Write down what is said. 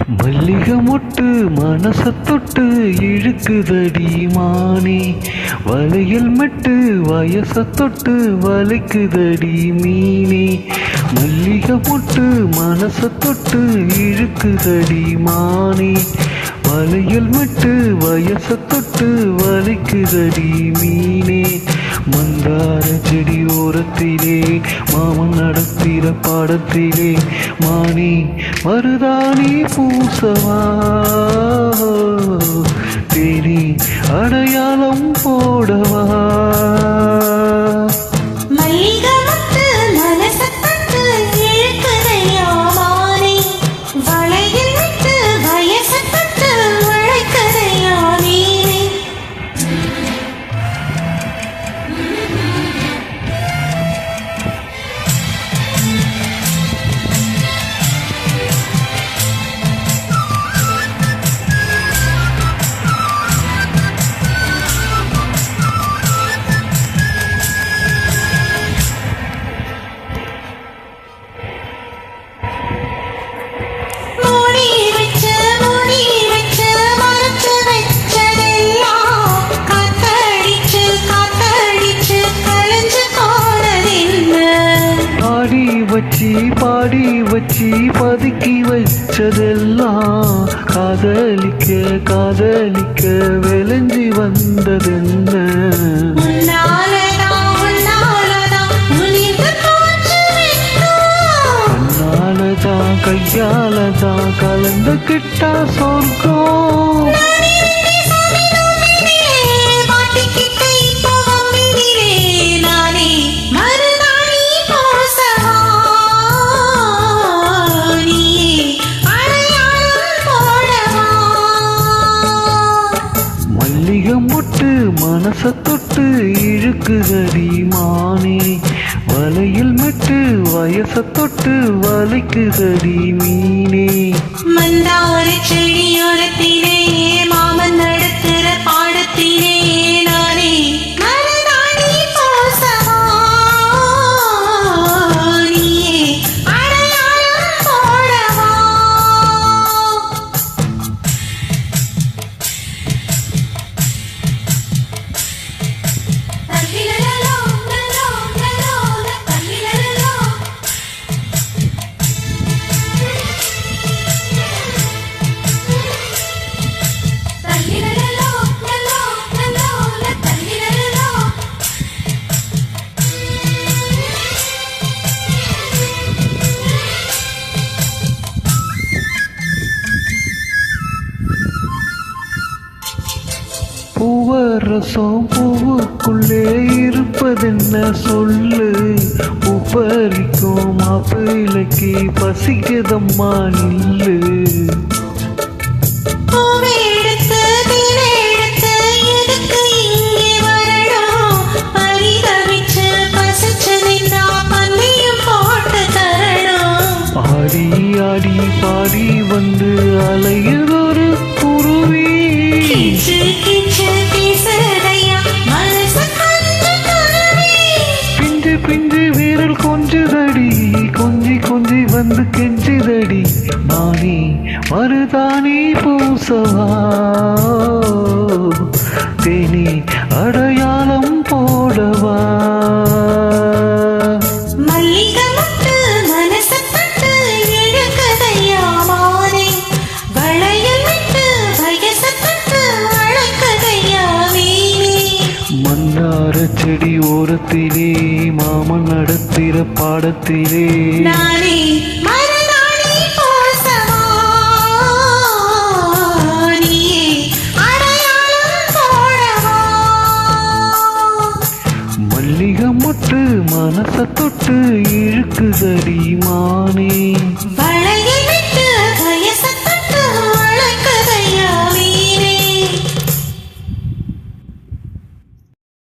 மல்லிகை மொட்டு மனச தொட்டு இழுக்குதடி மானே, வளையல் மெட்டு வயச தொட்டு வலிக்குதடி மீனே. மல்லிகை மொட்டு மனச தொட்டு இழுக்குதடி மானே, வளையல் மெட்டு வயச தொட்டு வலிக்குதடி மீனே. மந்தார செடி ஓரத்திலே மாமன் நடத்திர பாடத்திலே மானி மருதாணி பூசவா, தேனி அடையாளம் போடவா. பாடி வச்சி பதுக்கி வச்சதெல்லாம் காதலிக்க காதலிக்க விளைஞ்சி வந்ததென்ன. கண்ணாலதான் கையாலதான் கலந்துக்கிட்டா சொர்க்கம். மொட்டு மனச தொட்டு இழுக்குதடி மானே, வலையில் மெட்டு வயச தொட்டு வலிக்குதடி மீனே. மந்தார செடியோரத்திலே மாமன் நடத்துற பாடத்திலே நானே மருதாணி பூசவா, நீயே அடையாளம் போடவா. பூவரசம் பூவுக்குள்ளே இருப்பதென்ன சொல்லு, பூப்பறிக்கும் மாப்பிள்ளைக்கு பசிக்கதம்மா நில்லு. ஆடி ஆடி பாடி வந்து அலையுதொரு குருவி, பிஞ்சு பிஞ்சு வீரல் கொஞ்சுதடி கொஞ்சி கொஞ்சி வந்து கெஞ்சுதடி மானி மருதாணி பூசவா, தேனி அடையாளம் போடவா. மந்தார செடி ஓரத்திலே மாமன் நடத்திர பாடத்திலே நானே மருதாணி பூசவா, நீயே அடையாளம் போடவா. மல்லிகை மொட்டு மனச தொட்டு இழுக்குதடி மானே, வளைய